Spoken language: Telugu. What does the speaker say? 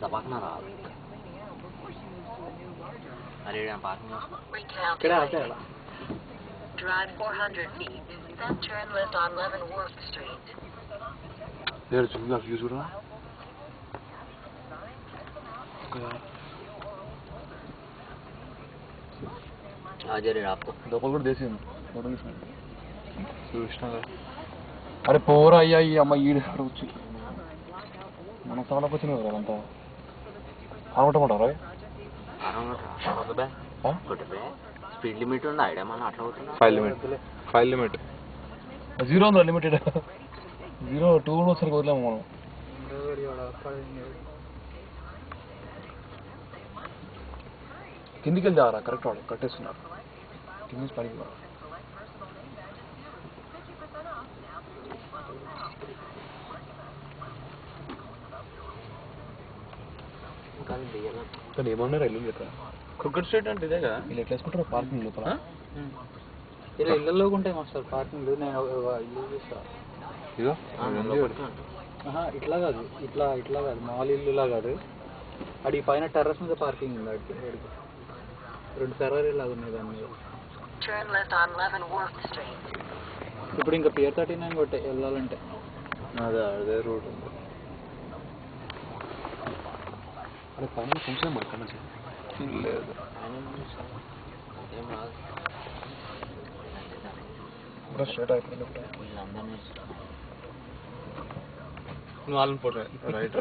దబాకనా రాదు అరే పార్కింగ్ ఇక్కడ ఆపేయాలా Drive 400 feet, then turn left on Leavenworth Street. లేదు చూద్దాం వ్యూ చూడరా ఆజరే రాపో లోపల కూడా దేశం చూసినా అరే పోరా అయ్యా ఈ అమ్మ ఈడు వచ్చి మన సవాళ్ళకి వచ్చినాయి అంతా అనగొట్టమంటారా స్పీడ్ లిమిట్ ఉంది ఐడియా మన అట్లా అవుతుంది 5 లిమిట్ 0 ఉందా లిమిటెడ్ 0 2 కూడా సరిగ్గా వదిలేము మనం కిందికి వెళ్ళి దారా కరెక్ట్ వాడు కట్టేస్తున్నారు కింద నుంచి పనికి కానీ ఏమన్నారు ఇల్లు ఇక్కడ క్రికెట్ స్ట్రీట్ అంటే ఇదే కదా వీళ్ళు ఎట్లా వేసుకుంటారు పార్కింగ్ లోపల ఇలా ఇళ్ళల్లోకి ఉంటాయి మాస్టర్ పార్కింగ్ నేను ఇల్లు చూస్తా ఇదో ఇట్లా కాదు ఇట్లా కాదు మాల్ ఇల్లులా కాదు అడి పైన టెర్రస్ మీద పార్కింగ్ ఉంది అడికి 2 టెర్రరీ లాగా ఉన్నాయి దాని మీద Turn left on Leavenworth Street. ఇప్పుడు ఇంకా పియర్ 39 కొట్టే వెళ్ళాలంటే అదే రూట్ ఉంది అరే పైన కొంచెం ఇక్కడ నుంచి లేదు స్ట్రైట్ అయిపోయింది నువ్వు వాళ్ళని పోతే రైట్